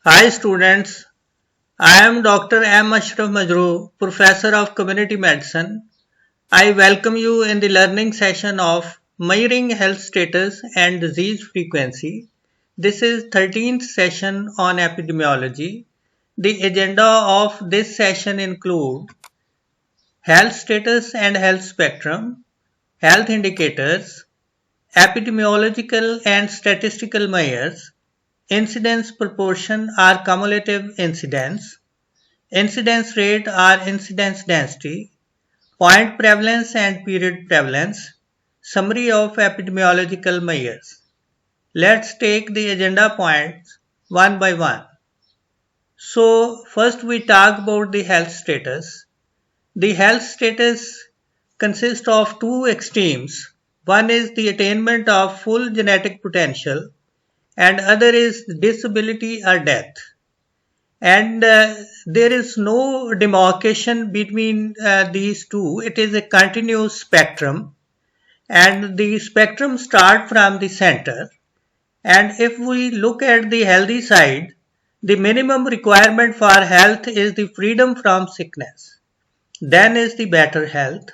Hi students, I am Dr. M. Ashraf Majroo, Professor of Community Medicine. I welcome you in the learning session of Measuring Health Status and Disease Frequency. This is 13th session on epidemiology. The agenda of this session include health status and health spectrum, health indicators, epidemiological and statistical measures, incidence proportion or cumulative incidence, incidence rate or incidence density, point prevalence and period prevalence, summary of epidemiological measures. Let's take the agenda points one by one. So, first we talk about the health status. The health status consists of two extremes. One is the attainment of full genetic potential and other is disability or death. And there is no demarcation between these two. It is a continuous spectrum, and the spectrum starts from the center. And if we look at the healthy side, the minimum requirement for health is the freedom from sickness. Then is the better health,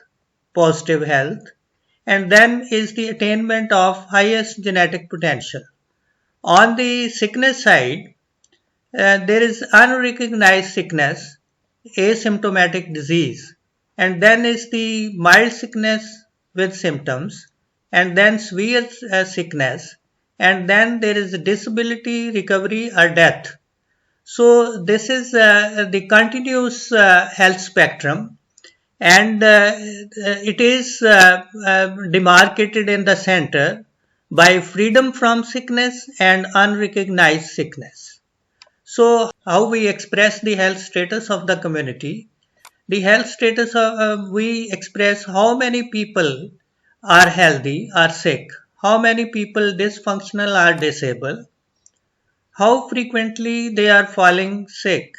positive health, and then is the attainment of highest genetic potential. On the sickness side, there is unrecognized sickness, asymptomatic disease, and then is the mild sickness with symptoms, and then severe sickness, and then there is disability, recovery, or death. So, this is the continuous health spectrum, and it is demarcated in the center by freedom from sickness and unrecognized sickness. So, how we express the health status of the community? The health status we express how many people are healthy or sick, how many people dysfunctional or disabled, how frequently they are falling sick,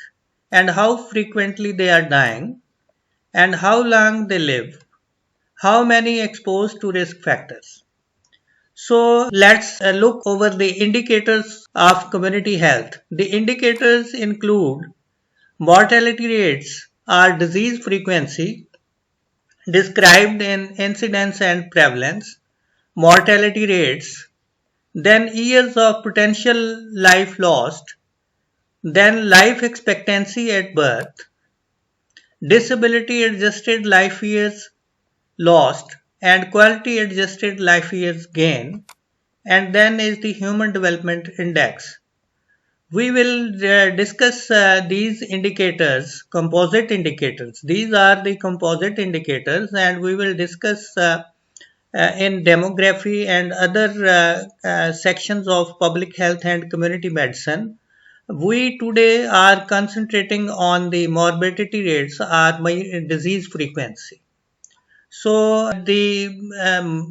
and how frequently they are dying, and how long they live, how many exposed to risk factors. So let's look over the indicators of community health. The indicators include mortality rates or disease frequency described in incidence and prevalence, mortality rates, then years of potential life lost, then life expectancy at birth, disability adjusted life years lost, and quality adjusted life years gained, and then is the Human Development Index. We will discuss these indicators, composite indicators. These are the composite indicators, and we will discuss in demography and other sections of public health and community medicine. We today are concentrating on the morbidity rates or disease frequency. So the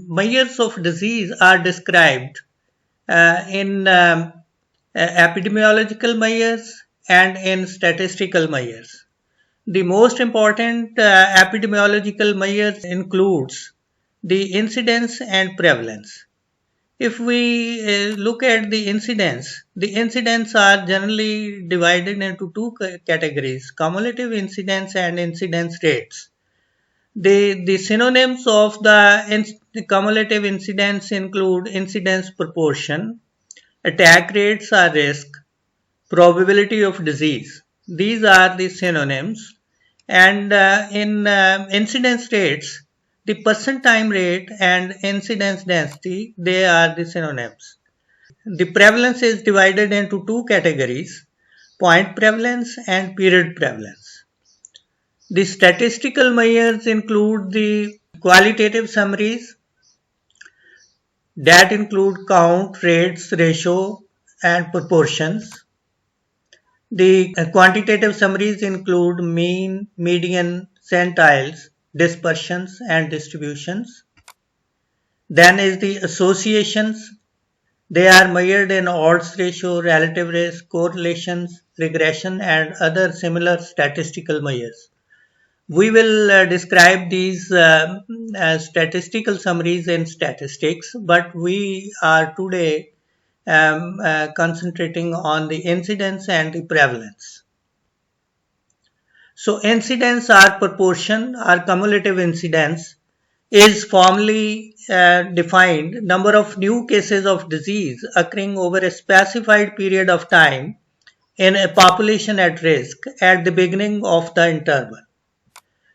measures of disease are described in epidemiological measures and in statistical measures. The most important epidemiological measures includes the incidence and prevalence. If we look at the incidence are generally divided into two categories, cumulative incidence and incidence rates. The synonyms of the cumulative incidence include incidence proportion, attack rates or risk, probability of disease. These are the synonyms. And in incidence rates, the percent time rate and incidence density, they are the synonyms. The prevalence is divided into two categories, point prevalence and period prevalence. The statistical measures include the qualitative summaries that include count, rates, ratio, and proportions. The quantitative summaries include mean, median, centiles, dispersions, and distributions. Then is the associations. They are measured in odds ratio, relative risk, correlations, regression, and other similar statistical measures. We will describe these statistical summaries in statistics, but we are today concentrating on the incidence and the prevalence. So incidence or proportion or cumulative incidence is formally defined number of new cases of disease occurring over a specified period of time in a population at risk at the beginning of the interval.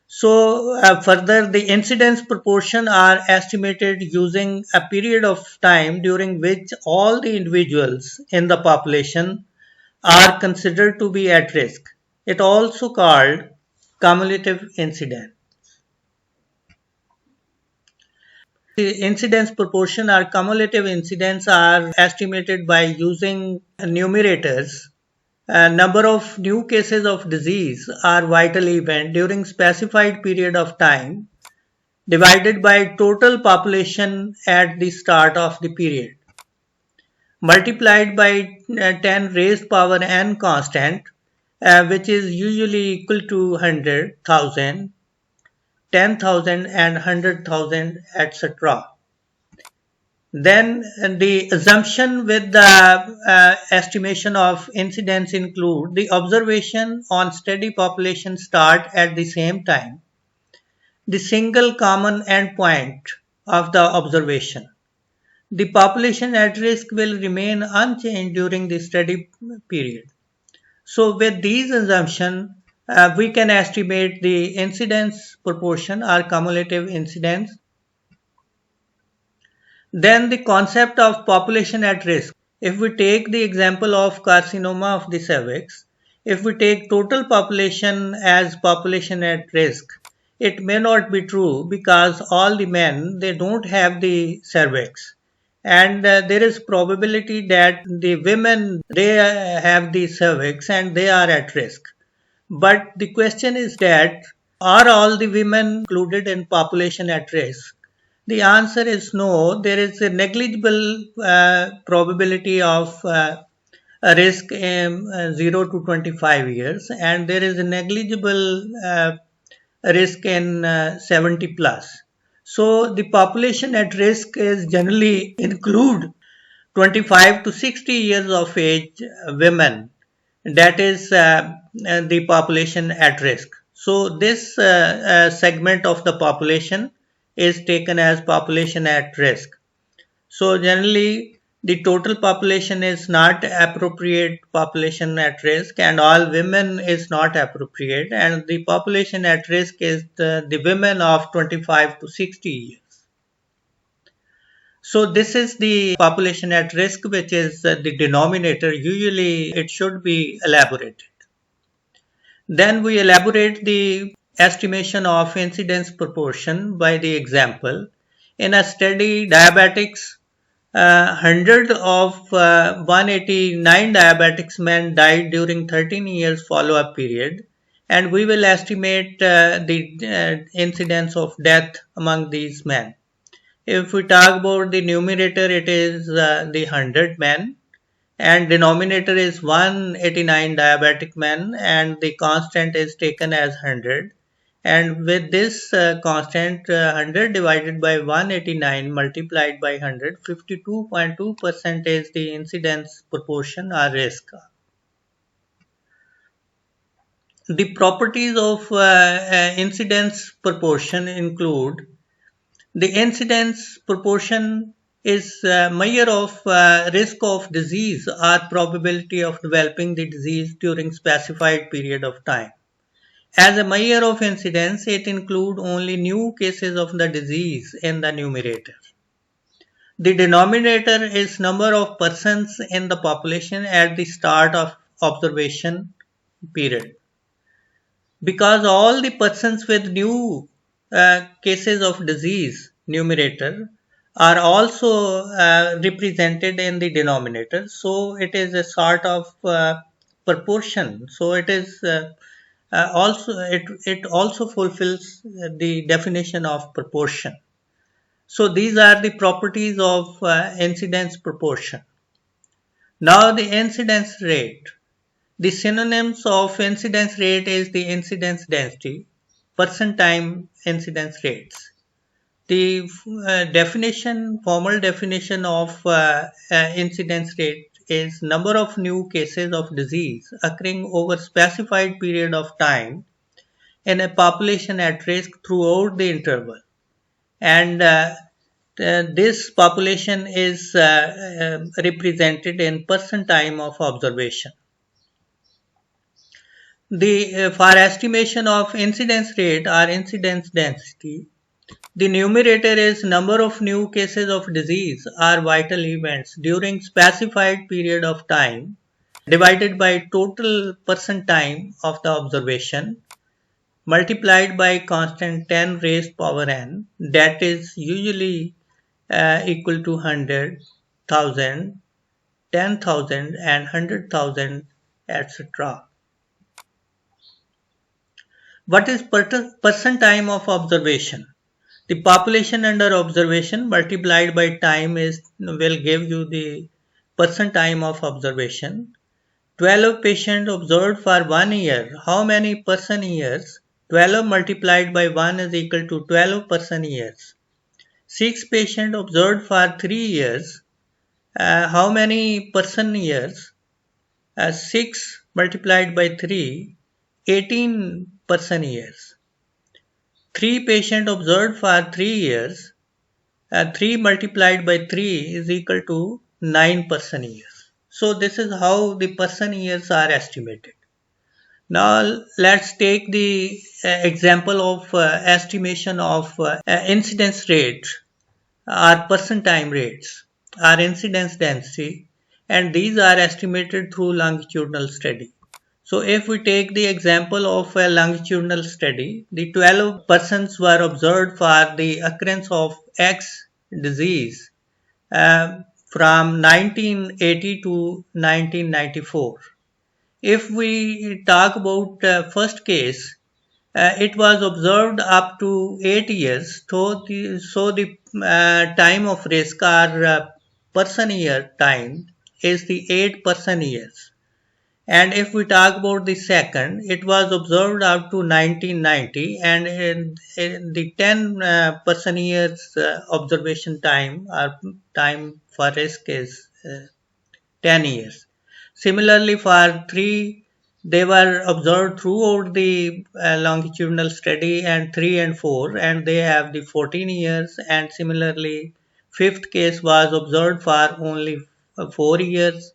So further, the incidence proportion are estimated using a period of time during which all the individuals in the population are considered to be at risk. It also called cumulative incidence. The incidence proportion or cumulative incidence are estimated by using numerators. A number of new cases of disease or vital event during specified period of time divided by total population at the start of the period multiplied by 10 raised power n constant, which is usually equal to 100,000, 10,000 and 100,000, etc. Then the assumption with the estimation of incidence include the observation on steady population start at the same time, the single common endpoint of the observation. The population at risk will remain unchanged during the study period. So with these assumptions, we can estimate the incidence proportion or cumulative incidence. Then the concept of population at risk. If we take the example of carcinoma of the cervix, if we take total population as population at risk, it may not be true because all the men, they don't have the cervix. And there is probability that the women, they have the cervix and they are at risk. But the question is that are all the women included in population at risk? The answer is no. There is a negligible probability of a risk in 0 to 25 years, and there is a negligible risk in 70 plus. So the population at risk is generally include 25 to 60 years of age women. That is the population at risk. So this segment of the population is taken as population at risk. So generally the total population is not appropriate population at risk and all women is not appropriate, and the population at risk is the women of 25 to 60 years. So this is the population at risk, which is the denominator. Usually it should be elaborated. Then we elaborate the estimation of incidence proportion by the example. In a study, diabetics, 100 of 189 diabetics men died during 13 years follow-up period, and we will estimate the incidence of death among these men. If we talk about the numerator, it is the 100 men, and denominator is 189 diabetic men, and the constant is taken as 100. And with this constant, 100 divided by 189 multiplied by 100, 52.2% is the incidence proportion or risk. The properties of incidence proportion include the incidence proportion is a measure of risk of disease or probability of developing the disease during specified period of time. As a measure of incidence, it includes only new cases of the disease in the numerator. The denominator is number of persons in the population at the start of observation period. Because all the persons with new cases of disease numerator are also represented in the denominator, so it is a sort of proportion. So it is it also fulfills the definition of proportion. So these are the properties of incidence proportion. Now the incidence rate. The synonyms of incidence rate is the incidence density, percent time incidence rates. The formal definition of incidence rate is number of new cases of disease occurring over specified period of time in a population at risk throughout the interval. And this population is represented in person time of observation. For estimation of incidence rate or incidence density, the numerator is number of new cases of disease or vital events during specified period of time divided by total person time of the observation multiplied by constant 10 raised power n, that is usually equal to 100, 1000, 10,000 and 100,000, etc. What is person time of observation? The population under observation multiplied by time will give you the person time of observation. 12 patients observed for 1 year. How many person years? 12 multiplied by 1 is equal to 12 person years. 6 patients observed for 3 years. How many person years? 6 multiplied by 3, 18 person years. 3 patients observed for 3 years. 3 multiplied by 3 is equal to 9 person years. So this is how the person years are estimated. Now let's take the example of estimation of incidence rate or person time rates or incidence density, and these are estimated through longitudinal study. So if we take the example of a longitudinal study, the 12 persons were observed for the occurrence of X disease from 1980 to 1994. If we talk about first case, it was observed up to 8 years. So the time of risk or person year time is the 8 person years. And if we talk about the second, it was observed up to 1990, and in the 10 person years observation time or time for risk is 10 years. Similarly, for 3, they were observed throughout the longitudinal study, and 3 and 4, and they have the 14 years. And similarly, fifth case was observed for only 4 years,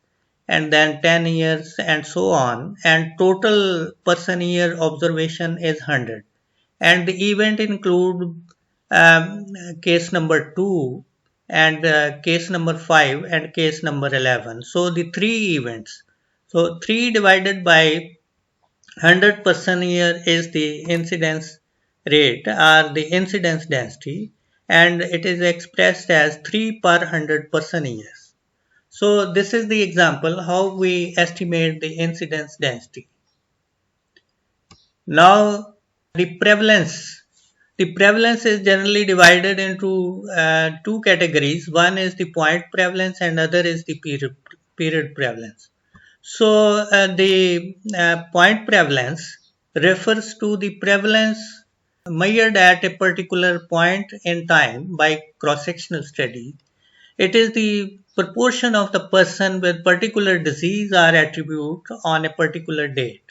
and then 10 years, and so on. And total person year observation is 100. And the event include case number 2 and case number 5 and case number 11. So the 3 events. So 3 divided by 100 person year is the incidence rate or the incidence density, and it is expressed as 3 per 100 person years. So this is the example how we estimate the incidence density. Now the prevalence. The prevalence is generally divided into two categories. One is the point prevalence and other is the period prevalence. So the point prevalence refers to the prevalence measured at a particular point in time by cross-sectional study. It is the proportion of the person with particular disease or attribute on a particular date.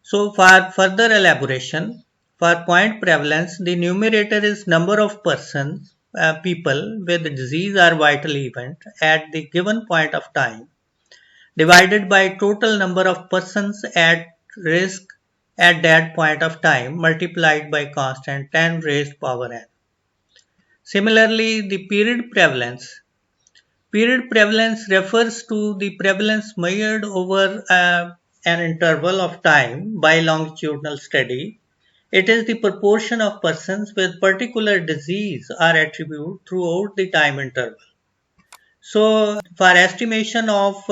So for further elaboration, for point prevalence, the numerator is number of persons, people with disease or vital event at the given point of time, divided by total number of persons at risk at that point of time multiplied by constant 10 raised power n. Similarly, the period prevalence. Period prevalence refers to the prevalence measured over an interval of time by longitudinal study. It is the proportion of persons with particular disease or attribute throughout the time interval. So, for estimation of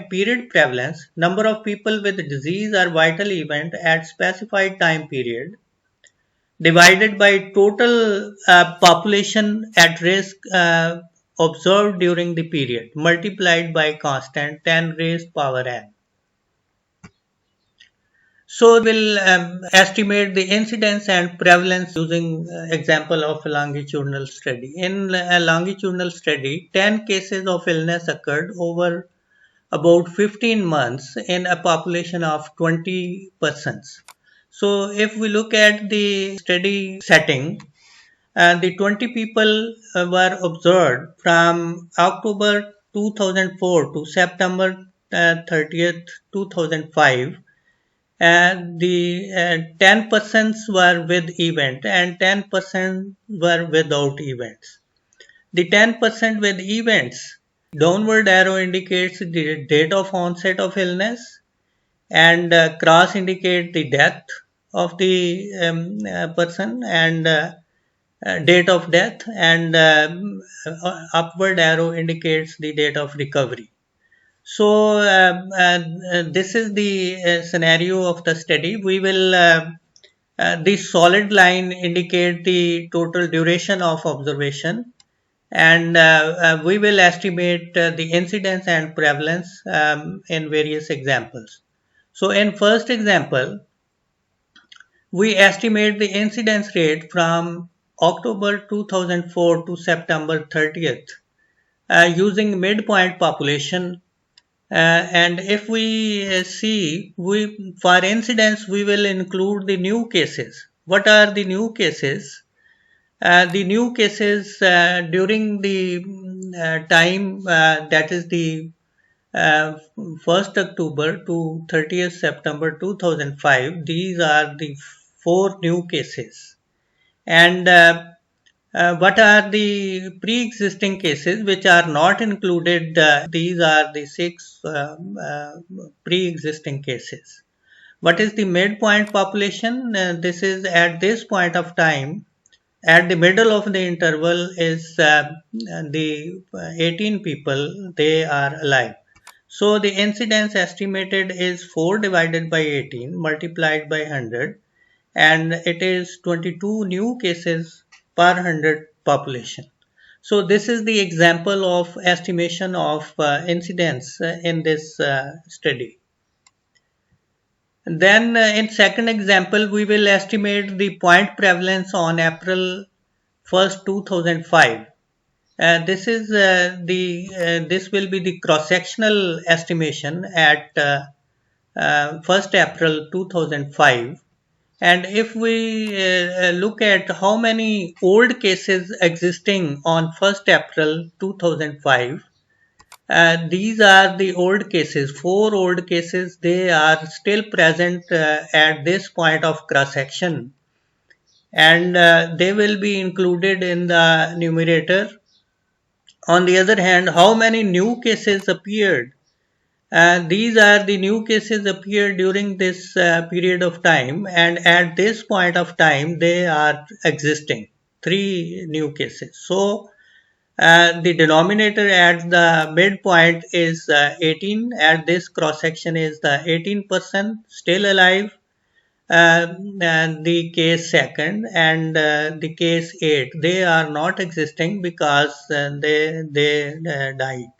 period prevalence, number of people with disease or vital event at specified time period divided by total population at risk observed during the period multiplied by constant 10 raised power n. So we'll estimate the incidence and prevalence using example of a longitudinal study. In a longitudinal study, 10 cases of illness occurred over about 15 months in a population of 20 persons. So if we look at the study setting, the 20 people were observed from October 2004 to September 30th, 2005. And the 10 persons were with event and 10% were without events. The 10% with events, downward arrow indicates the date of onset of illness, and cross indicate the death of the person, and date of death, and upward arrow indicates the date of recovery. So this is the scenario of the study. We will the solid line indicate the total duration of observation, and we will estimate the incidence and prevalence in various examples. So in first example, we estimate the incidence rate from October 2004 to September 30th using midpoint population. And if we see, for incidence, we will include the new cases. What are the new cases? The new cases during the time that is the uh, 1st October to 30th September 2005, these are the 4 new cases. And what are the pre-existing cases which are not included? These are the 6 pre-existing cases. What is the midpoint population? This is at this point of time. At the middle of the interval is the 18 people, they are alive. So the incidence estimated is 4 divided by 18 multiplied by 100, and it is 22 new cases per 100 population. So this is the example of estimation of incidence in this study. And then in second example, we will estimate the point prevalence on April 1st, 2005. This will be the cross-sectional estimation at 1st April 2005. And if we look at how many old cases existing on 1st April 2005, these are the old cases, 4 old cases, they are still present at this point of cross section, and they will be included in the numerator. On the other hand, how many new cases appeared? These are the new cases appeared during this period of time, and at this point of time, they are existing 3 new cases. So the denominator at the midpoint is 18. At this cross section is the 18% still alive, and the case second, and the case 8. They are not existing because they died.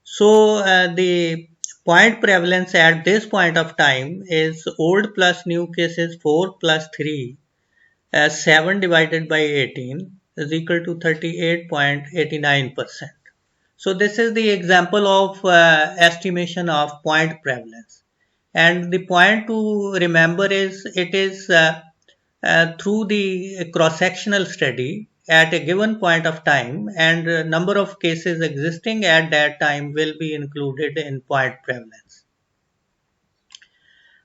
So the point prevalence at this point of time is old plus new cases 4 plus 3, 7 divided by 18 is equal to 38.89%. So this is the example of estimation of point prevalence. And the point to remember is it is through the cross-sectional study at a given point of time, and number of cases existing at that time will be included in point prevalence.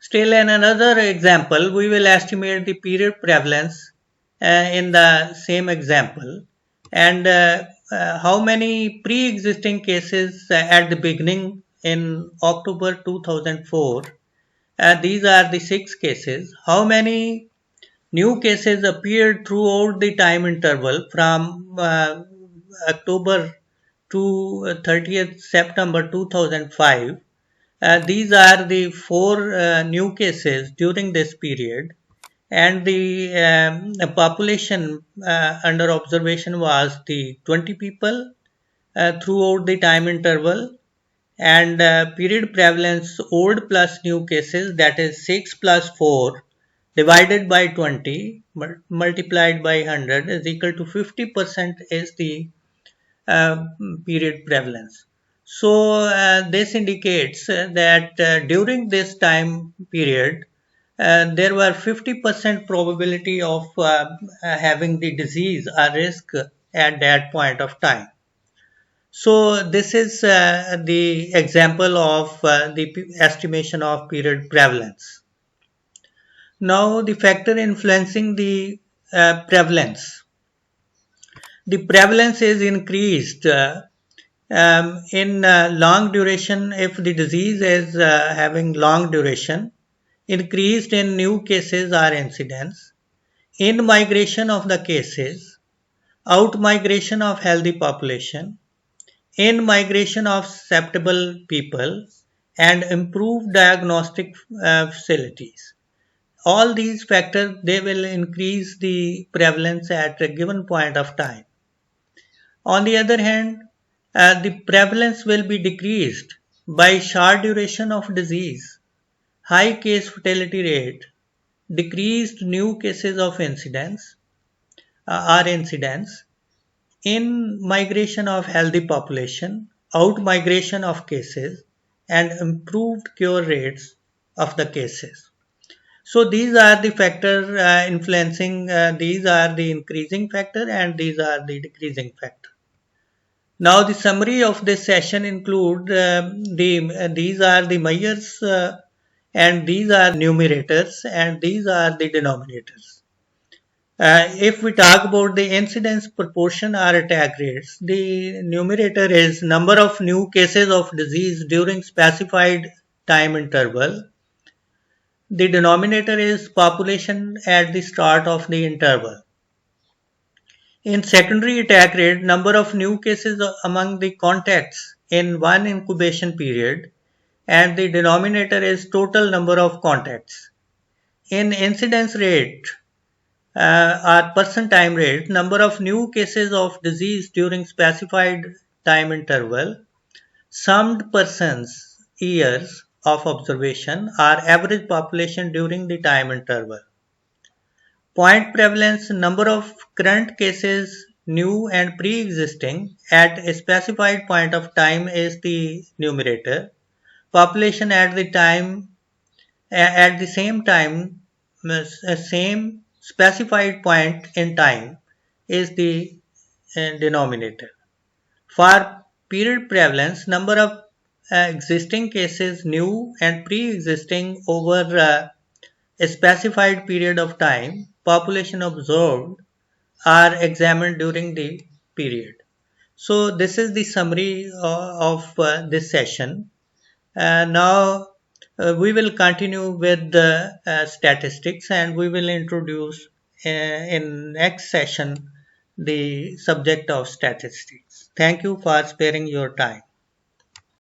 Still, in another example, we will estimate the period prevalence in the same example, and how many pre-existing cases at the beginning in October 2004. These are the 6 cases. How many new cases appeared throughout the time interval from October to 30th September 2005. These are the 4 new cases during this period, and the population under observation was the 20 people throughout the time interval, and period prevalence old plus new cases, that is 6 plus 4 divided by 20 multiplied by 100 is equal to 50% is the uh, period prevalence. So this indicates that during this time period there were 50% probability of having the disease or risk at that point of time. So this is the example of the estimation of period prevalence. Now the factor influencing the prevalence. The prevalence is increased in long duration if the disease is having long duration, increased in new cases or incidents, in migration of the cases, out migration of healthy population, in migration of susceptible people, and improved diagnostic facilities. All these factors, they will increase the prevalence at a given point of time. On the other hand, the prevalence will be decreased by short duration of disease, high case fatality rate, decreased new cases of incidence or incidents, in migration of healthy population, out migration of cases, and improved cure rates of the cases. So these are the factors influencing, these are the increasing factor and these are the decreasing factor. Now the summary of this session include these are the measures and these are numerators and these are the denominators. If we talk about the incidence proportion or attack rates, the numerator is number of new cases of disease during specified time interval. The denominator is population at the start of the interval. In secondary attack rate, number of new cases among the contacts in one incubation period, and the denominator is total number of contacts. In incidence rate or person time rate, number of new cases of disease during specified time interval, summed persons years of observation or average population during the time interval. Point prevalence, number of current cases, new and pre-existing at a specified point of time is the numerator. Population at the time at the same time, same specified point in time is the denominator. For period prevalence, number of existing cases, new and pre-existing over a specified period of time, population observed are examined during the period. So this is the summary of this session. Now we will continue with the statistics and we will introduce in next session the subject of statistics. Thank you for sparing your time.